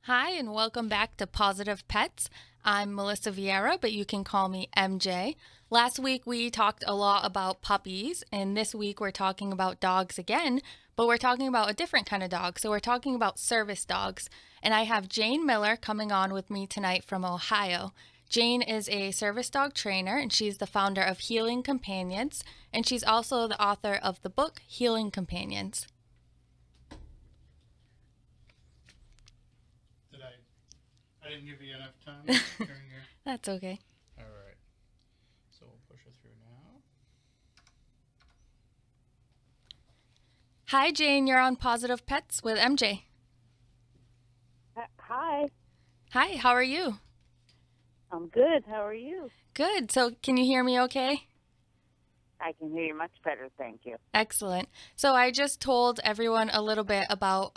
Hi, and welcome back to Positive Pets. I'm Melissa Vieira, but you can call me MJ. Last week we talked a lot about puppies, and this week we're talking about dogs again, but we're talking about a different kind of dog. So we're talking about service dogs. And I have Jane Miller coming on with me tonight from Ohio. Jane is a service dog trainer, and she's the founder of Healing Companions, and she's also the author of the book Healing Companions. I didn't give you enough time during your... That's okay. All right. So we'll push her through now. Hi, Jane. You're on Positive Pets with MJ. Hi. Hi, how are you? I'm good. How are you? Good. So can you hear me okay? I can hear you much better, thank you. Excellent. So I just told everyone a little bit about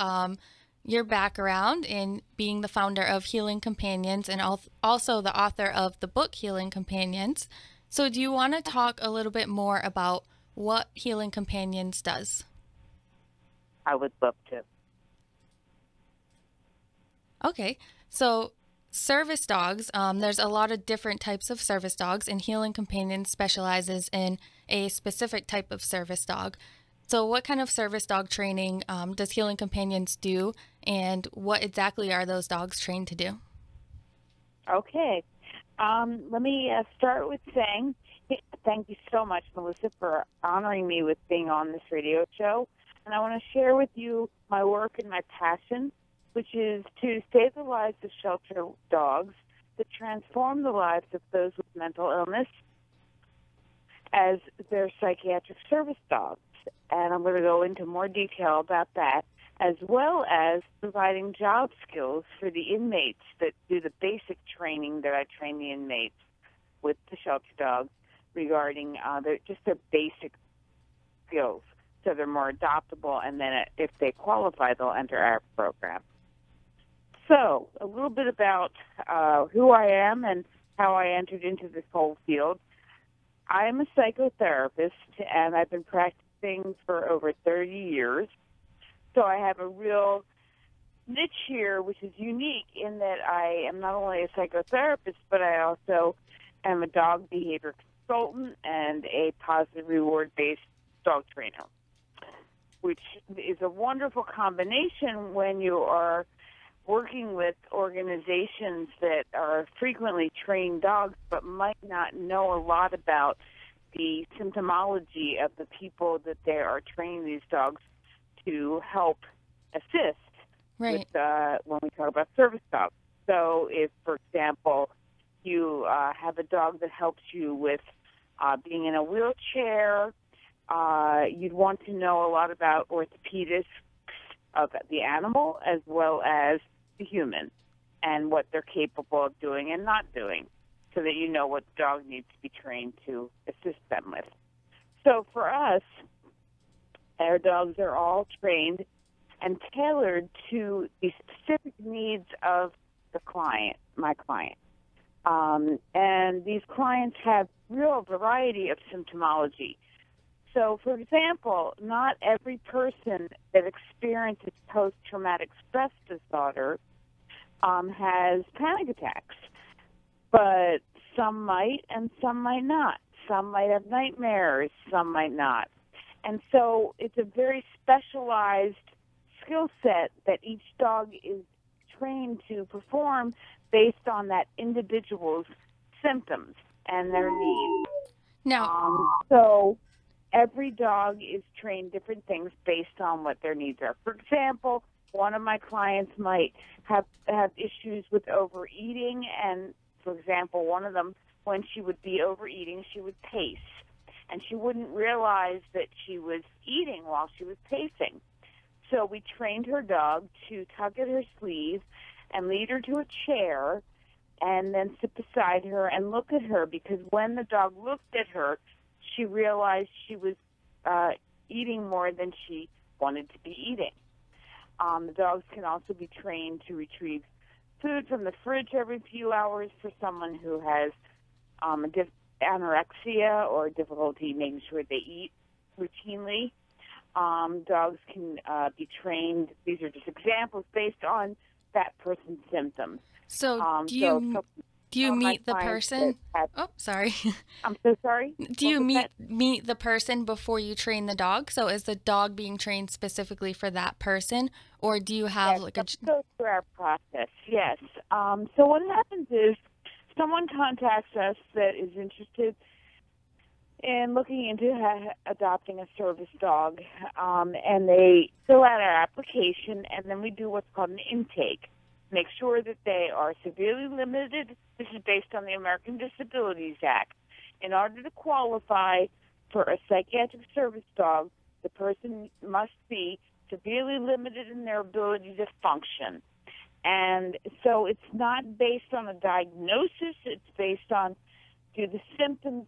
your background in being the founder of Healing Companions and also the author of the book Healing Companions. So do you want to talk a little bit more about what Healing Companions does? I would love to. Okay. So service dogs, there's a lot of different types of service dogs, and Healing Companions specializes in a specific type of service dog. So what kind of service dog training does Healing Companions do, and what exactly are those dogs trained to do? Okay. Let me start with saying thank you so much, Melissa, for honoring me with being on this radio show. And I want to share with you my work and my passion, which is to save the lives of shelter dogs, to transform the lives of those with mental illness as their psychiatric service dogs. And I'm going to go into more detail about that, as well as providing job skills for the inmates that do the basic training that I train the inmates with the shelter dogs regarding their basic skills, so they're more adoptable, and then if they qualify, they'll enter our program. So a little bit about who I am and how I entered into this whole field. I'm a psychotherapist, and I've been practicing for over 30 years. So I have a real niche here, which is unique in that I am not only a psychotherapist, but I also am a dog behavior consultant and a positive reward-based dog trainer, which is a wonderful combination when you are working with organizations that are frequently trained dogs but might not know a lot about the symptomology of the people that they are training these dogs to help assist with when we talk about service dogs. So if, for example, you have a dog that helps you with being in a wheelchair, you'd want to know a lot about orthopedics of the animal as well as the human and what they're capable of doing and not doing, so that you know what the dog needs to be trained to assist them with. So for us, our dogs are all trained and tailored to the specific needs of the client, my client. And these clients have real variety of symptomology. So, for example, not every person that experiences post-traumatic stress disorder has panic attacks, but some might and some might not. Some might have nightmares, some might not. And so it's a very specialized skill set that each dog is trained to perform based on that individual's symptoms and their needs. So every dog is trained different things based on what their needs are. For example, one of my clients might have issues with overeating, and, for example, one of them, when she would be overeating, she would pace, and she wouldn't realize that she was eating while she was pacing. So we trained her dog to tug at her sleeve and lead her to a chair and then sit beside her and look at her, because when the dog looked at her, she realized she was eating more than she wanted to be eating. The dogs can also be trained to retrieve food from the fridge every few hours for someone who has anorexia or difficulty making sure they eat routinely. Dogs can be trained, these are just examples, based on that person's symptoms. So do you meet the person? Oh, sorry. I'm so sorry. Do you meet the person before you train the dog? So is the dog being trained specifically for that person, or do you have like a? Go through our process. Yes. So what happens is someone contacts us that is interested in looking into adopting a service dog, and they fill out our application, and then we do what's called an intake. Make sure that they are severely limited. This is based on the American Disabilities Act. In order to qualify for a psychiatric service dog, the person must be severely limited in their ability to function. And so it's not based on a diagnosis. It's based on, do the symptoms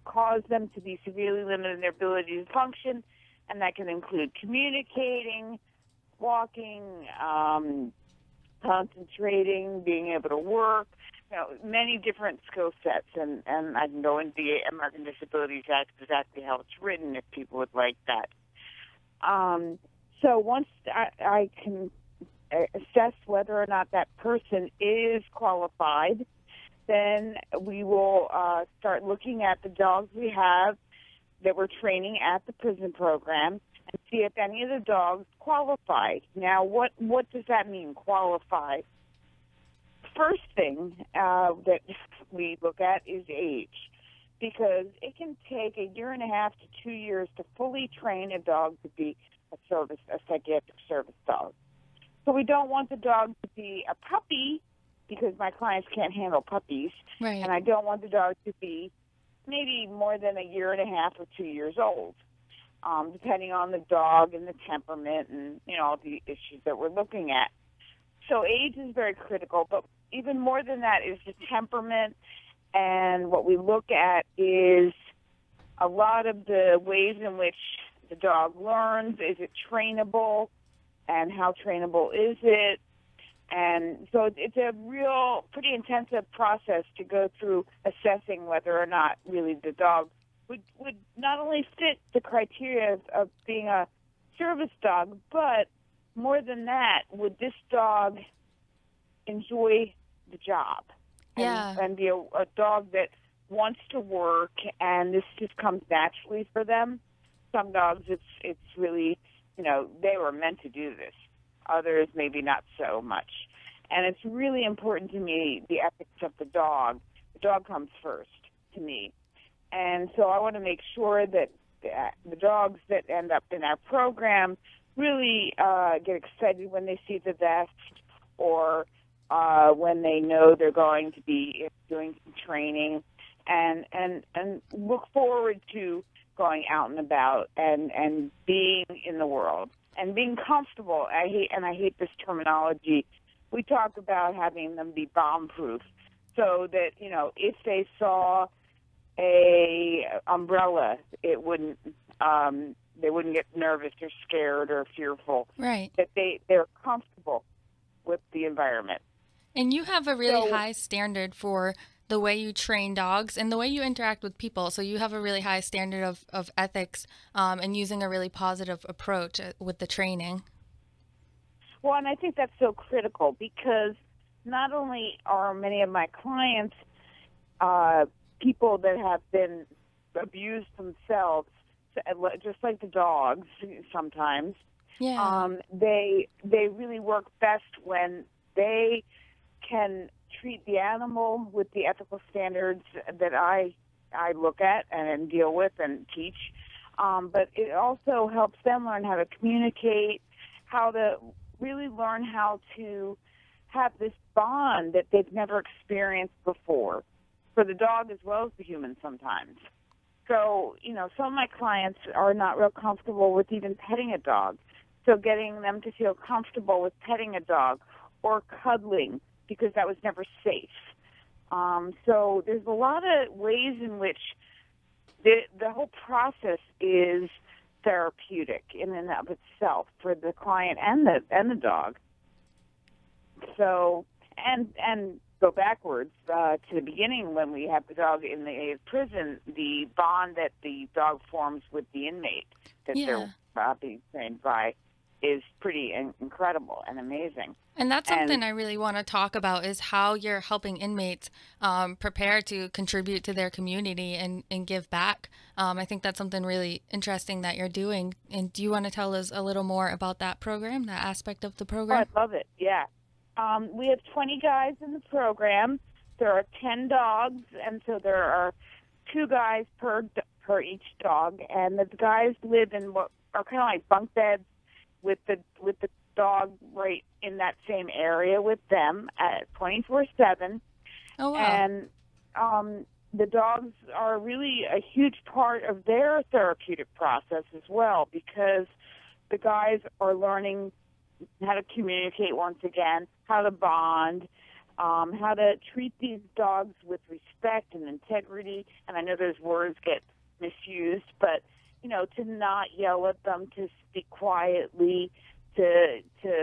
cause them to be severely limited in their ability to function? And that can include communicating, walking, concentrating, being able to work, many different skill sets. And I can go into the American Disabilities Act exactly how it's written if people would like that. So once I can assess whether or not that person is qualified, then we will start looking at the dogs we have that we're training at the prison program and see if any of the dogs qualify. Now, what does that mean, qualify? First thing that we look at is age, because it can take 1.5 years to 2 years to fully train a dog to be a psychiatric service dog. So we don't want the dog to be a puppy, because my clients can't handle puppies, right. And I don't want the dog to be maybe more than 1.5 years or 2 years old, depending on the dog and the temperament and all the issues that we're looking at. So age is very critical, but even more than that is the temperament, and what we look at is a lot of the ways in which the dog learns. Is it trainable, and how trainable is it? And so it's a real pretty intensive process to go through assessing whether or not really the dog would not only fit the criteria of being a service dog, but more than that, would this dog enjoy the job? And be a dog that wants to work, and this just comes naturally for them. Some dogs, it's really, they were meant to do this. Others, maybe not so much. And it's really important to me, the ethics of the dog. The dog comes first to me. And so I want to make sure that the dogs that end up in our program really get excited when they see the vest, or when they know they're going to be doing some training, and look forward to going out and about and being in the world and being comfortable. I hate this terminology. We talk about having them be bomb-proof, so that if they saw a umbrella, it wouldn't they wouldn't get nervous or scared or fearful. Right. That they're comfortable with the environment. And you have a really high standard for the way you train dogs and the way you interact with people. So you have a really high standard of ethics, and using a really positive approach with the training. Well, and I think that's so critical, because not only are many of my clients people that have been abused themselves, just like the dogs sometimes. Yeah. They really work best when they can treat the animal with the ethical standards that I look at and deal with and teach. But it also helps them learn how to communicate, how to really learn how to have this bond that they've never experienced before, for the dog as well as the human sometimes. So, some of my clients are not real comfortable with even petting a dog. So getting them to feel comfortable with petting a dog or cuddling, because that was never safe. So there's a lot of ways in which the whole process is therapeutic in and of itself for the client and the dog. So and go backwards to the beginning, when we have the dog in the prison, the bond that the dog forms with the inmate that they're being trained by is pretty incredible and amazing. And that's something I really want to talk about, is how you're helping inmates prepare to contribute to their community and give back. I think that's something really interesting that you're doing. And do you want to tell us a little more about that program, that aspect of the program? Oh, I love it, yeah. We have 20 guys in the program. There are 10 dogs, and so there are 2 guys per each dog. And the guys live in what are kind of like bunk beds with the dog right in that same area with them at 24/7. Oh, wow. And the dogs are really a huge part of their therapeutic process as well, because the guys are learning how to communicate once again, how to bond, how to treat these dogs with respect and integrity. And I know those words get misused, but, you know, to not yell at them, to speak quietly, to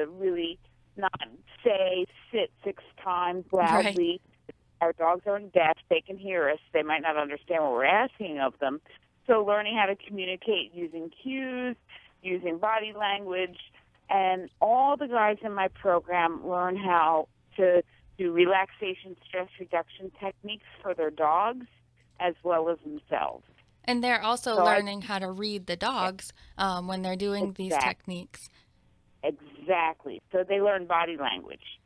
really not say sit 6 times loudly. Right. Our dogs aren't deaf. They can hear us. They might not understand what we're asking of them. So learning how to communicate using cues, using body language, and all the guys in my program learn how to do relaxation, stress reduction techniques for their dogs as well as themselves. And they're also learning how to read the dogs when they're doing these techniques. Exactly. So they learn body language,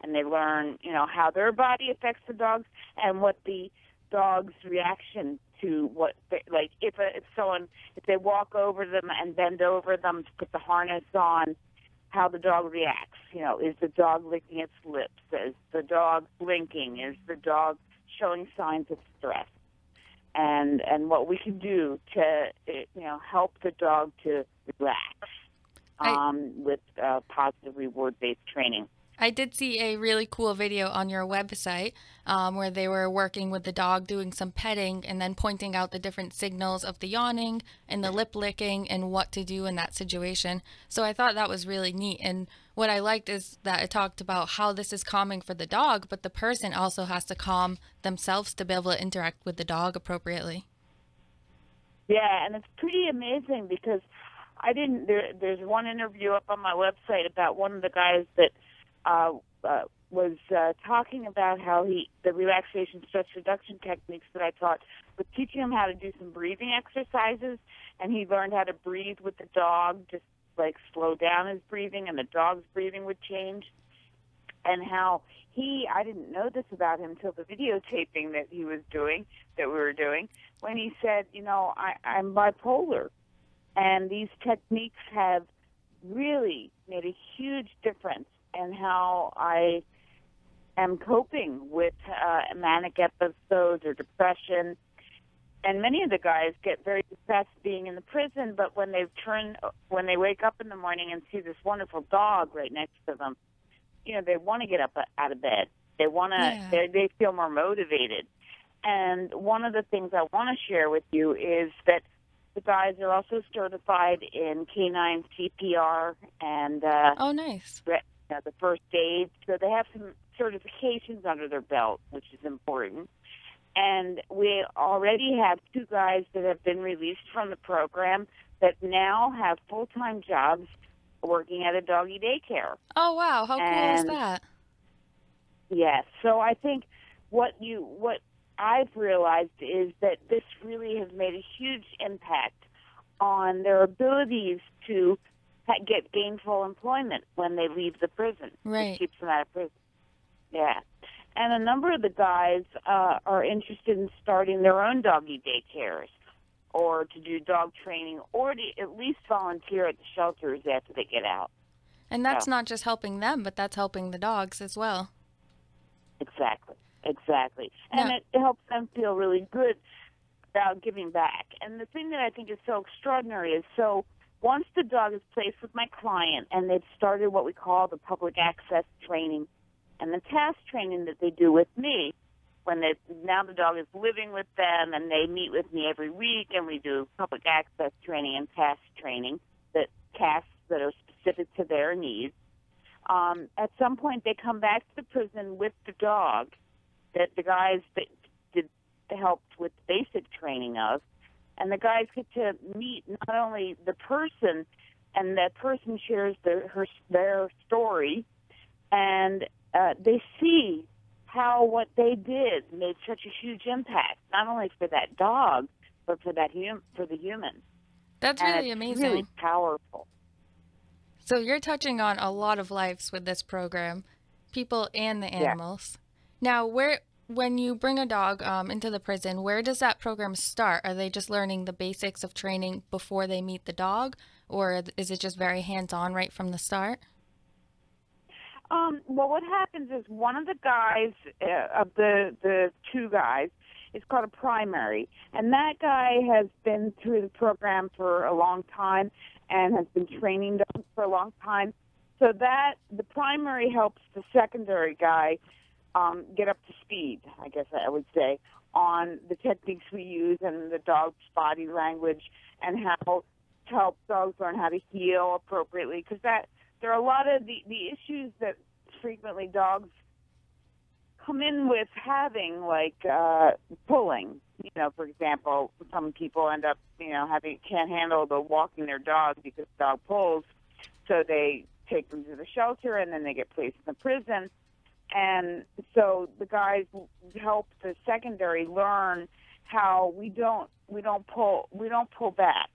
and they learn, you know, how their body affects the dogs and what the dog's reaction to what, like if they walk over them and bend over them to put the harness on, how the dog reacts. You know, is the dog licking its lips? Is the dog blinking? Is the dog showing signs of stress? And what we can do to, you know, help the dog to relax with positive reward-based training. I did see a really cool video on your website where they were working with the dog, doing some petting, and then pointing out the different signals of the yawning and the lip licking and what to do in that situation. So I thought that was really neat. And what I liked is that it talked about how this is calming for the dog, but the person also has to calm themselves to be able to interact with the dog appropriately. Yeah, and it's pretty amazing because there's one interview up on my website about one of the guys that was talking about how the relaxation stress reduction techniques that I taught was teaching him how to do some breathing exercises, and he learned how to breathe with the dog, just like slow down his breathing, and the dog's breathing would change. And how I didn't know this about him until the videotaping that we were doing, when he said, you know, I'm bipolar, and these techniques have really made a huge difference and how I am coping with manic episodes or depression. And many of the guys get very depressed being in the prison, but when they wake up in the morning and see this wonderful dog right next to them, you know, they want to get up out of bed. They want to. They feel more motivated. And one of the things I want to share with you is that the guys are also certified in canine CPR and oh, nice. The first aid. So they have some certifications under their belt, which is important. And we already have 2 guys that have been released from the program that now have full-time jobs working at a doggy daycare. Oh, wow. How cool is that? Yes. So I think what I've realized is that this really has made a huge impact on their abilities to get gainful employment when they leave the prison. Right. Which keeps them out of prison. Yeah. And a number of the guys are interested in starting their own doggy daycares or to do dog training or to at least volunteer at the shelters after they get out. And that's not just helping them, but that's helping the dogs as well. Exactly. And it helps them feel really good about giving back. And the thing that I think is so extraordinary is, so once the dog is placed with my client and they've started what we call the public access training and the task training that they do with me, now the dog is living with them and they meet with me every week and we do public access training and task training, tasks that are specific to their needs. At some point they come back to the prison with the dog that the guys that helped with basic training of, and the guys get to meet not only the person and that person shares their story, and they see how what they did made such a huge impact, not only for that dog, but for the human. That's And really it's amazing. really powerful. So you're touching on a lot of lives with this program, people and the animals. Now, when you bring a dog into the prison, where does that program start? Are they just learning the basics of training before they meet the dog, or is it just very hands-on right from the start? Well, what happens is one of the guys, of the two guys, is called a primary, and that guy has been through the program for a long time and has been training dogs for a long time. So that the primary helps the secondary guy get up to speed, I guess I would say, on the techniques we use and the dog's body language and how to help dogs learn how to heel appropriately. Because there are a lot of the issues that frequently dogs come in with having, like pulling. You know, for example, some people end up, can't handle the walking their dog because the dog pulls, so they take them to the shelter and then they get placed in the prison. And so the guys help the secondary learn how we don't pull back.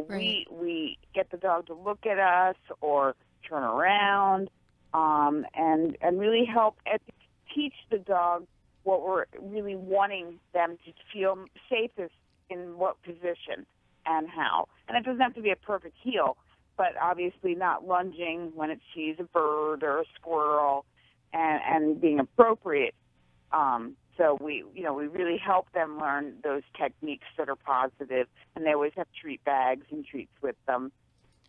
Right. We get the dog to look at us or turn around, and really help teach the dog what we're really wanting them to feel safest in what position and how. And it doesn't have to be a perfect heel, but obviously not lunging when it sees a bird or a squirrel, and being appropriate. So we really help them learn those techniques that are positive, and they always have treat bags and treats with them.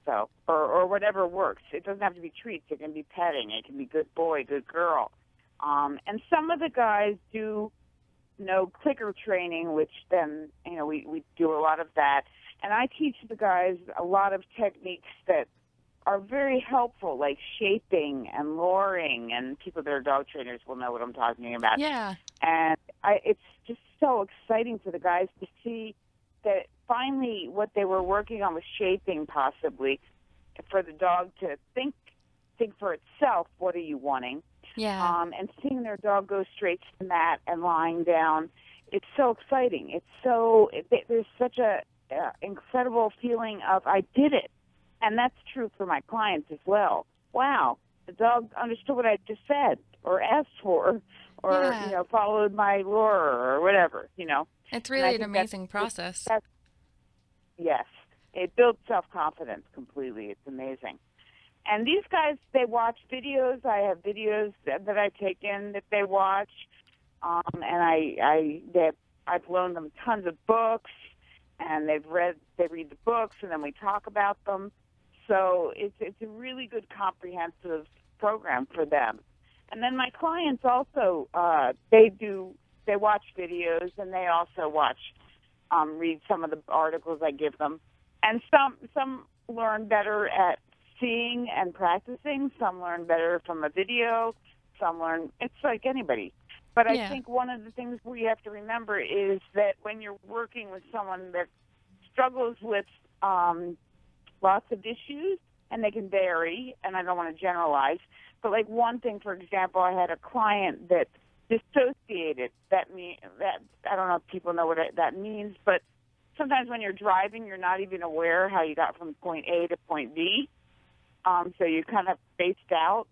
So, or whatever works. It doesn't have to be treats. It can be petting. It can be good boy, good girl. And some of the guys do, clicker training, which then, we do a lot of that. And I teach the guys a lot of techniques that are very helpful, like shaping and luring, and people that are dog trainers will know what I'm talking about. Yeah. And it's just so exciting for the guys to see that finally what they were working on was shaping, possibly, for the dog to think for itself, what are you wanting? Yeah. And seeing their dog go straight to the mat and lying down, it's so exciting. There's such a incredible feeling of, I did it. And that's true for my clients as well. Wow, the dog understood what I just said or asked for, or, followed my lure or whatever, It's really an amazing process. Yes, it builds self-confidence completely. It's amazing. And these guys, they watch videos. I have videos that I take in that they watch, and I've loaned them tons of books, and they read the books, and then we talk about them. So it's a really good comprehensive program for them. And then my clients also they watch videos, and they also read some of the articles I give them. And some learn better at seeing and practicing. Some learn better from a video. It's like anybody. But I think one of the things we have to remember is that when you're working with someone that struggles with lots of issues, and they can vary, and I don't want to generalize, but like one thing, for example, I had a client that dissociated. That I don't know if people know what that means, but sometimes when you're driving, you're not even aware how you got from point A to point B, so you're kind of spaced out.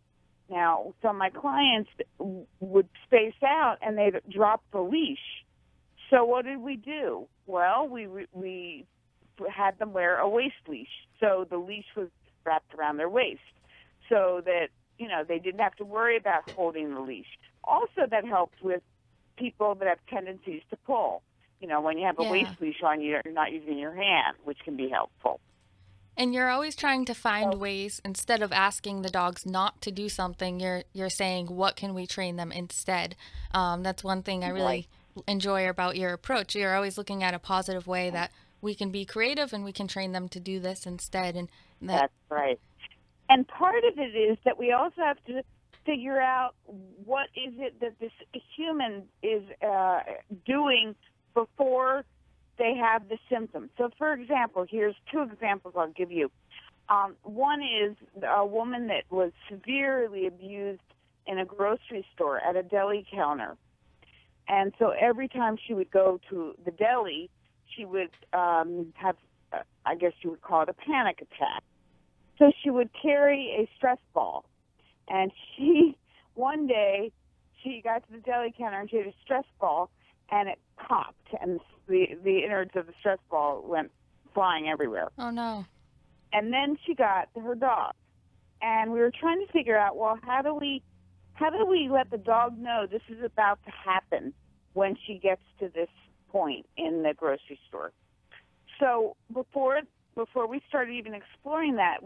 Now, so my clients would space out, and they'd drop the leash. So what did we do? Well, we had them wear a waist leash. So the leash was wrapped around their waist so that, they didn't have to worry about holding the leash. Also, that helps with people that have tendencies to pull. When you have a waist leash on, you're not using your hand, which can be helpful. And you're always trying to find ways, instead of asking the dogs not to do something, you're saying, what can we train them instead? That's one thing I really enjoy about your approach. You're always looking at a positive way that we can be creative and we can train them to do this instead. And that's right. And part of it is that we also have to figure out what is it that this human is doing before they have the symptoms. So, for example, here's two examples I'll give you. One is a woman that was severely abused in a grocery store at a deli counter. And so every time she would go to the deli, she would have, I guess you would call it a panic attack. So she would carry a stress ball. And one day, she got to the deli counter and she had a stress ball, and it popped, and the innards of the stress ball went flying everywhere. Oh, no. And then she got her dog. And we were trying to figure out, well, how do we let the dog know this is about to happen when she gets to this point in the grocery store? So before we started even exploring that,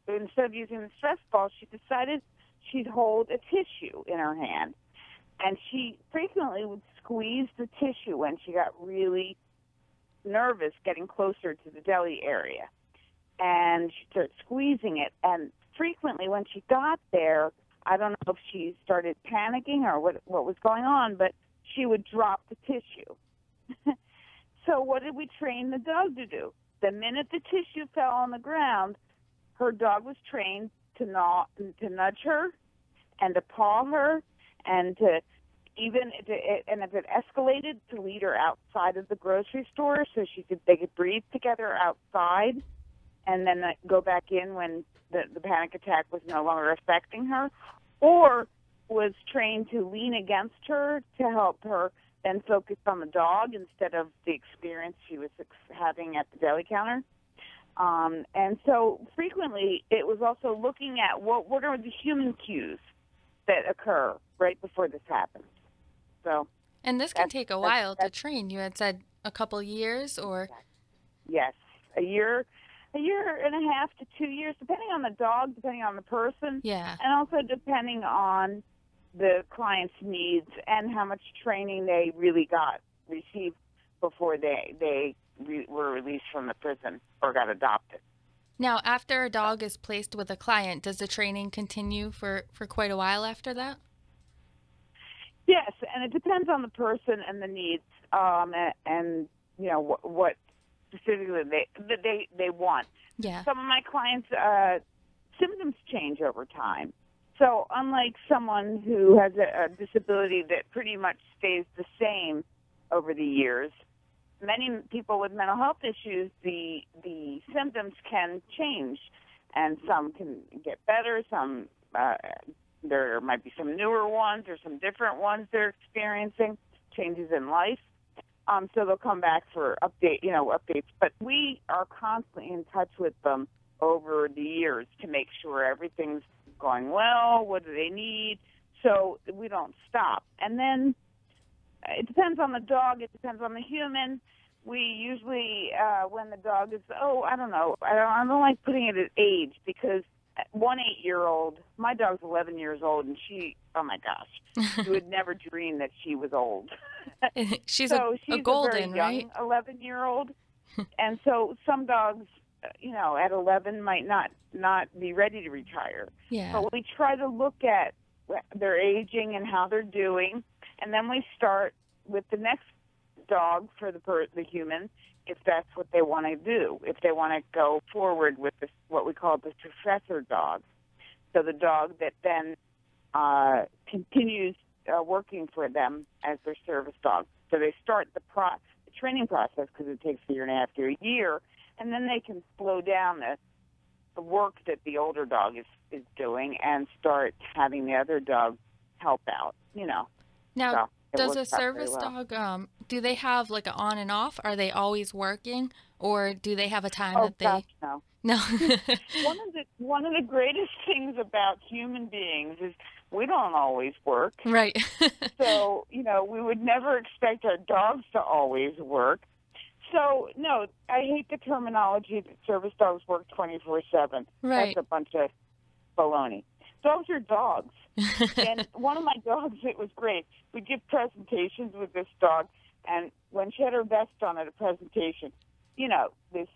instead of using the stress ball, she decided she'd hold a tissue in her hand. And she frequently would squeeze the tissue when she got really nervous getting closer to the deli area. And she'd start squeezing it. And frequently when she got there, I don't know if she started panicking or what was going on, but she would drop the tissue. So what did we train the dog to do? The minute the tissue fell on the ground, her dog was trained to nudge her and to paw her, and and if it escalated, to lead her outside of the grocery store so they could breathe together outside, and then go back in when the panic attack was no longer affecting her, or was trained to lean against her to help her then focus on the dog instead of the experience she was having at the deli counter. And so frequently it was also looking at what are the human cues that occur right before this happens. So, and this can take a while to train. You had said a couple years, or? Yes, a year and a half to 2 years, depending on the dog, depending on the person. Yeah. And also depending on the client's needs and how much training they really received before they were released from the prison or got adopted. Now, after a dog is placed with a client, does the training continue for quite a while after that? Yes, and it depends on the person and the needs, and you know what specifically they want. Yeah. Some of my clients' symptoms change over time. So unlike someone who has a disability that pretty much stays the same over the years, many people with mental health issues, the symptoms can change, and some can get better. Some there might be some newer ones or some different ones they're experiencing, changes in life. So they'll come back for updates. But we are constantly in touch with them over the years to make sure everything's going well. What do they need? So we don't stop. And then it depends on the dog. It depends on the human. We usually, when the dog is, I don't know. I don't like putting it at age, because one 8-year-old, my dog's 11 years old, and she, oh my gosh, you would never dream that she was old. she's a golden, very young right? 11-year-old. And so some dogs, at 11 might not be ready to retire. Yeah. But we try to look at their aging and how they're doing, and then we start with the next dog for the human, if that's what they want to do, if they want to go forward with this, what we call the successor dog. So the dog that then continues working for them as their service dog. So they start the training process, because it takes a year and a half to a year, and then they can slow down the work that the older dog is doing and start having the other dog help out, Now, so does a service dog, do they have like an on and off? Are they always working, or do they have a time that they... Gosh, no. No. One of the greatest things about human beings is we don't always work. Right. So, we would never expect our dogs to always work. So, no, I hate the terminology that service dogs work 24/7. Right. That's a bunch of baloney. Dogs are dogs. And one of my dogs, it was great. We give presentations with this dog, and when she had her vest on at a presentation, this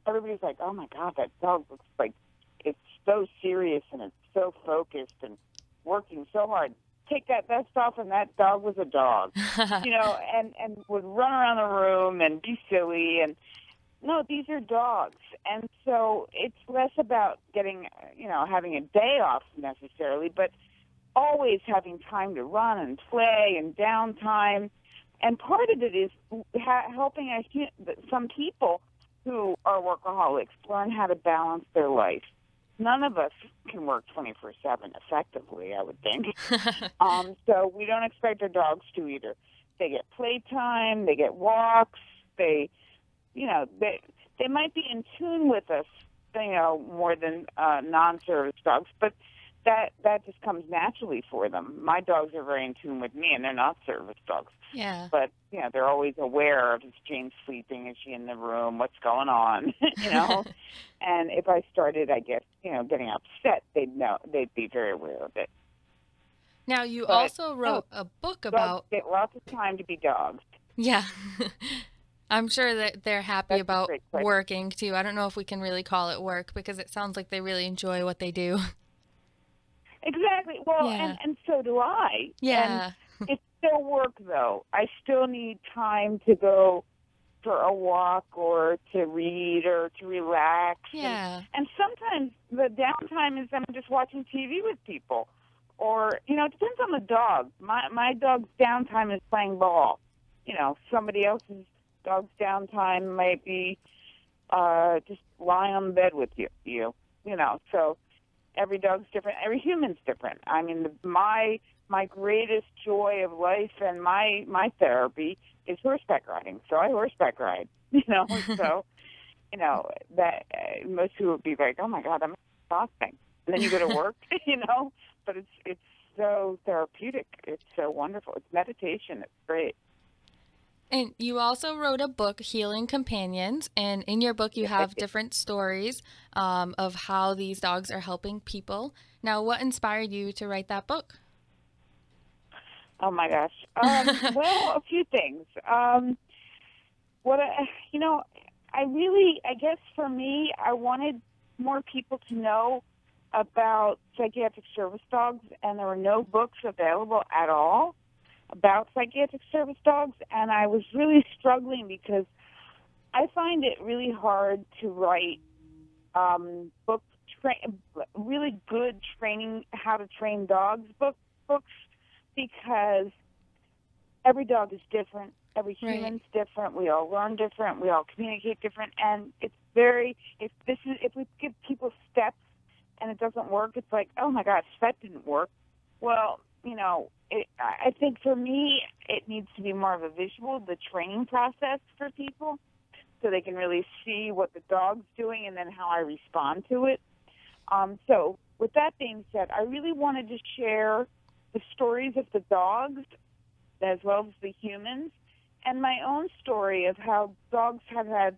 everybody's like, oh my God, that dog looks like it's so serious and it's so focused and working so hard. Take that vest off, and that dog was a dog, and would run around the room and be silly. And no, these are dogs. And so it's less about getting, having a day off necessarily, but always having time to run and play and downtime. And part of it is helping some people who are workaholics learn how to balance their life. None of us can work 24/7 effectively, I would think. So we don't expect our dogs to either. They get playtime, they get walks, they might be in tune with us, more than non-service dogs, but that just comes naturally for them. My dogs are very in tune with me, and they're not service dogs. Yeah. But, they're always aware of, is Jane sleeping? Is she in the room? What's going on? And if I started, I guess, getting upset, they'd be very aware of it. Now, you also wrote a book about... Dogs get lots of time to be dogs. Yeah. I'm sure that they're happy That's about a great question. working, too. I don't know if we can really call it work, because it sounds like they really enjoy what they do. Exactly. Well, Yeah. and so do I. Yeah. And it's still work, though. I still need time to go for a walk or to read or to relax. Yeah. And sometimes the downtime is I'm just watching TV with people. Or, it depends on the dog. My dog's downtime is playing ball. Somebody else's dog's downtime might be just lying on the bed with you. So every dog's different. Every human's different. I mean, my greatest joy of life and my therapy is horseback riding. So I horseback ride. So that most people would be like, "Oh my God, I'm exhausting." And then you go to work, But it's so therapeutic. It's so wonderful. It's meditation. It's great. And you also wrote a book, Healing Companions, and in your book you have different stories of how these dogs are helping people. Now, what inspired you to write that book? Oh my gosh. Well, a few things. I guess for me, I wanted more people to know about psychiatric service dogs, and there were no books available at all about psychiatric service dogs, and I was really struggling because I find it really hard to write really good training, how to train dogs books, because every dog is different, every human's different, we all learn different, we all communicate different, and it's if we give people steps and it doesn't work, it's like, oh my gosh, that didn't work. Well, I think for me, it needs to be more of a visual, the training process for people, so they can really see what the dog's doing and then how I respond to it. So with that being said, I really wanted to share the stories of the dogs as well as the humans, and my own story of how dogs have had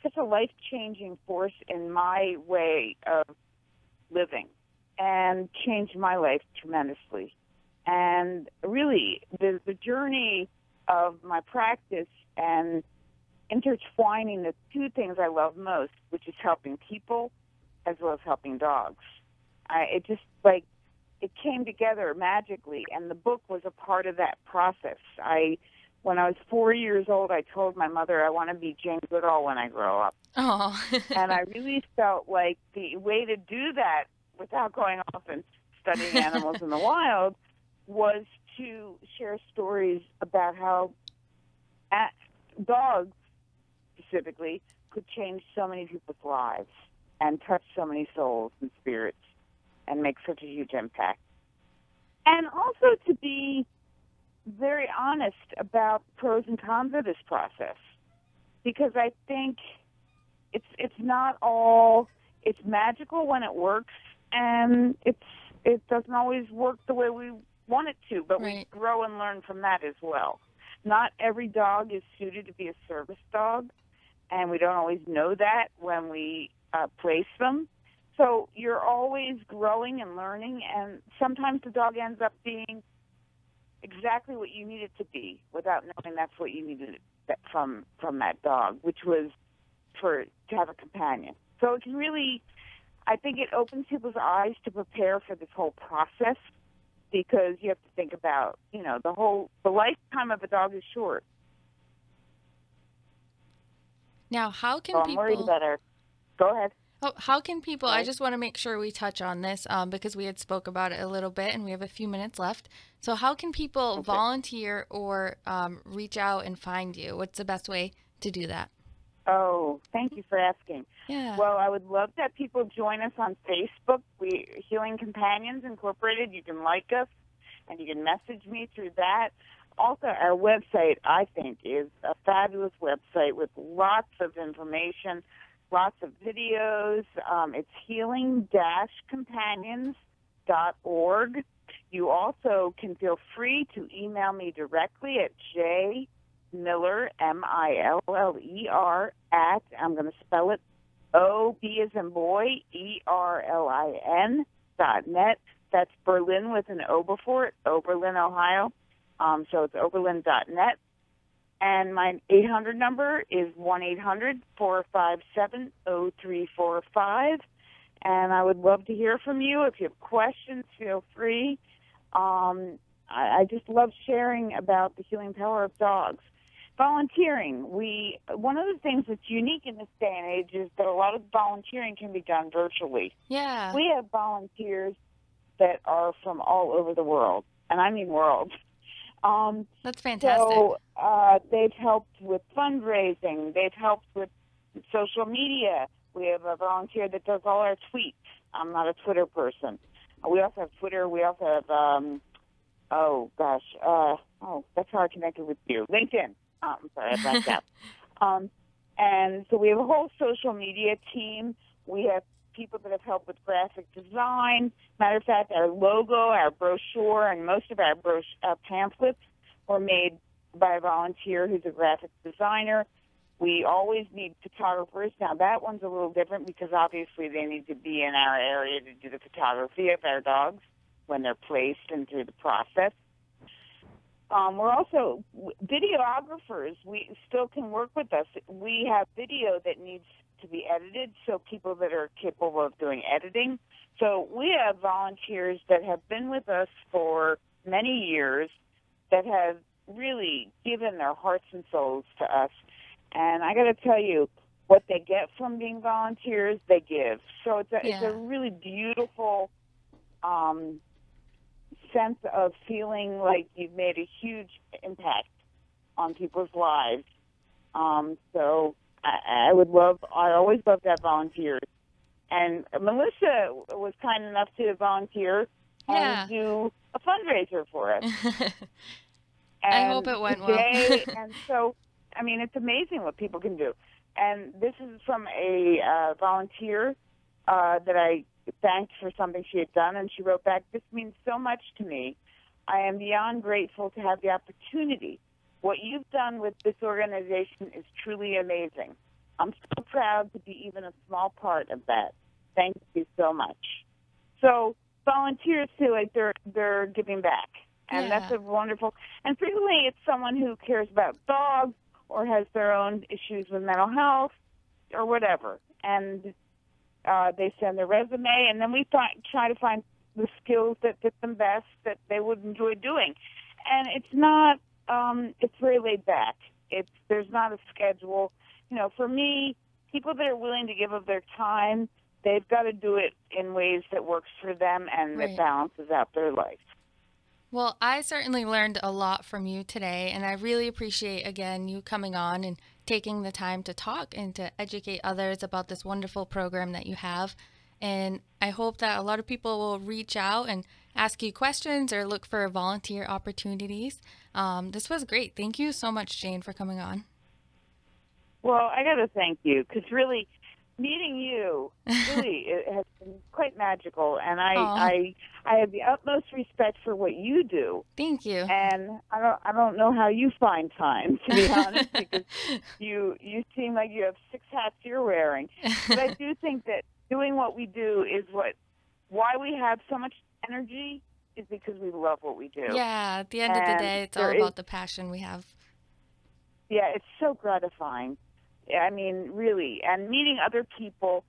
such a life-changing force in my way of living and changed my life tremendously. And really, the journey of my practice and intertwining the two things I love most, which is helping people as well as helping dogs. It came together magically, and the book was a part of that process. When I was 4 years old, I told my mother I want to be Jane Goodall when I grow up. Oh. And I really felt like the way to do that without going off and studying animals in the wild was to share stories about how dogs specifically could change so many people's lives and touch so many souls and spirits and make such a huge impact. And also to be very honest about pros and cons of this process, because I think it's not all, it's magical when it works, and it doesn't always work the way we want it to, but we grow and learn from that as well. Not every dog is suited to be a service dog, and we don't always know that when we place them. So you're always growing and learning, and sometimes the dog ends up being exactly what you need it to be without knowing that's what you needed from that dog, which was to have a companion. So it can really, I think it opens people's eyes to prepare for this whole process, because you have to think about, the lifetime of a dog is short. Now, how can So I'm worried people... about our... Go ahead. Oh, how can people, I Right. just want to make sure we touch on this because we had spoke about it a little bit and we have a few minutes left. So how can people Okay. volunteer or reach out and find you? What's the best way to do that? Oh, thank you for asking. Yeah. Well, I would love that people join us on Facebook. We Healing Companions Incorporated. You can like us, and you can message me through that. Also, our website, I think, is a fabulous website with lots of information, lots of videos. It's healing-companions.org. You also can feel free to email me directly at jmiller, Miller, at, I'm going to spell it, O-B as in boy, ERLIN.net. That's Berlin with an O before it, Oberlin, Ohio. So it's oberlin.net. And my 800 number is 1-800-457-0345. And I would love to hear from you. If you have questions, feel free. I just love sharing about the healing power of dogs. Volunteering. One of the things that's unique in this day and age is that a lot of volunteering can be done virtually. Yeah. We have volunteers that are from all over the world, and I mean world. That's fantastic. So they've helped with fundraising. They've helped with social media. We have a volunteer that does all our tweets. I'm not a Twitter person. We also have Twitter. We also have, that's how I connected with you. LinkedIn. I'm sorry, I blacked out. And so we have a whole social media team. We have people that have helped with graphic design. Matter of fact, our logo, our brochure, and most of our pamphlets were made by a volunteer who's a graphic designer. We always need photographers. Now, that one's a little different because obviously they need to be in our area to do the photography of our dogs when they're placed and through the process. We're also videographers. We still can work with us. We have video that needs to be edited, so people that are capable of doing editing. So we have volunteers that have been with us for many years that have really given their hearts and souls to us. And I got to tell you, what they get from being volunteers, they give. So it's a really beautiful sense of feeling like you've made a huge impact on people's lives. So I always love to have volunteers. And Melissa was kind enough to volunteer and do a fundraiser for us. I hope it went well. And so, I mean, it's amazing what people can do. And this is from a volunteer that I thanked for something she had done, and she wrote back, "This means so much to me. I am beyond grateful to have the opportunity. What you've done with this organization is truly amazing. I'm so proud to be even a small part of that. Thank you so much." So volunteers feel like they're giving back, and that's a wonderful. And frequently, it's someone who cares about dogs or has their own issues with mental health or whatever, and they send their resume, and then we try to find the skills that fit them best that they would enjoy doing. And it's not. It's very laid back. There's not a schedule. You know, for me, people that are willing to give of their time, they've got to do it in ways that works for them and that balances out their life. Well, I certainly learned a lot from you today, and I really appreciate, again, you coming on and taking the time to talk and to educate others about this wonderful program that you have. And I hope that a lot of people will reach out and ask you questions or look for volunteer opportunities. This was great. Thank you so much, Jane, for coming on. Well, I got to thank you because really meeting you really it has been quite magical, and I have the utmost respect for what you do. Thank you. And I don't know how you find time, to be honest, because you seem like you have 6 hats you're wearing. But I do think that doing what we do is why we have so much energy is because we love what we do. Yeah, at the end of the day, it's all about the passion we have. Yeah, it's so gratifying. I mean, really, and meeting other people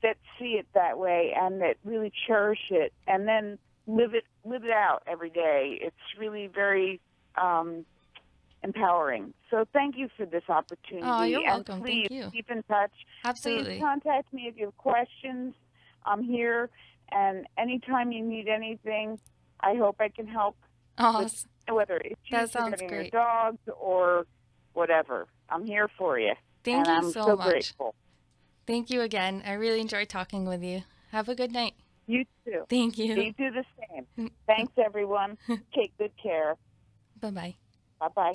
that see it that way and that really cherish it and then live it out every day. It's really very empowering. So thank you for this opportunity. Oh, you're and welcome. please Thank you. keep in touch. Absolutely. Please contact me if you have questions. I'm here, and anytime you need anything, I hope I can help. Awesome. Whether it's That sounds regarding your great. dogs or whatever, I'm here for you. Thank and you I'm so much. Grateful. Thank you again. I really enjoyed talking with you. Have a good night. You too. Thank you. You do the same. Thanks, everyone. Take good care. Bye-bye. Bye-bye.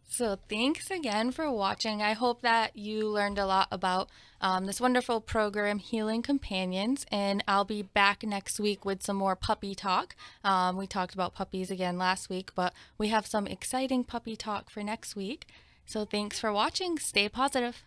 So thanks again for watching. I hope that you learned a lot about this wonderful program, Healing Companions, and I'll be back next week with some more puppy talk. We talked about puppies again last week, but we have some exciting puppy talk for next week. So thanks for watching. Stay positive.